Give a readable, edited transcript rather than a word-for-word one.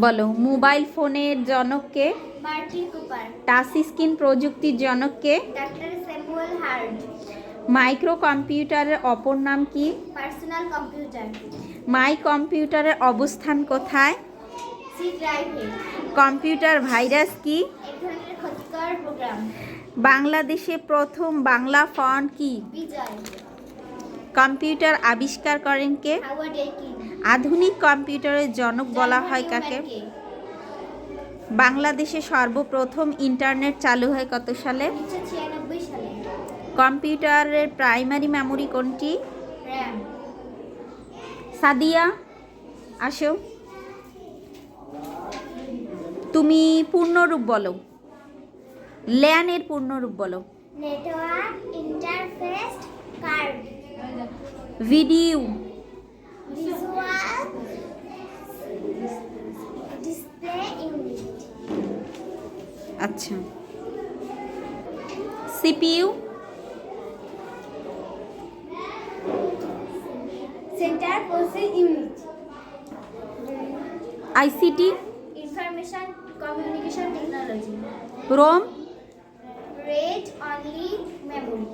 বলো। মোবাইল ফোনের জনক কে? Martin Cooper. টাচ স্ক্রিন প্রযুক্তির জনক কে? Doctor Samuel Hart. মাইক্রো কম্পিউটারের অপর নাম কি? Personal computer. মাই কম্পিউটারের অবস্থান কোথায়? সি ড্রাইভে। কম্পিউটার ভাইরাস কি? এক ধরনের ক্ষতিকর প্রোগ্রাম। বাংলাদেশে প্রথম বাংলা ফন্ট কি? বিজয়। কম্পিউটার আবিষ্কার করেন কে? Howard Deakin. আধুনিক কম্পিউটারের জনক বলা হয় কাকে? বাংলাদেশে সর্বপ্রথম ইন্টারনেট চালু হয় কত সালে? 1996 সালে। কম্পিউটারের প্রাইমারি মেমোরি কোনটি? র্যাম। সাদিয়া আসো, তুমি পূর্ণরূপ বলো। ল্যানের পূর্ণরূপ বলো। Network interface card. Video. Visual display unit. আচ্ছা। CPU. Central processing unit. ICT. Information communication technology. ROM. Read only memory.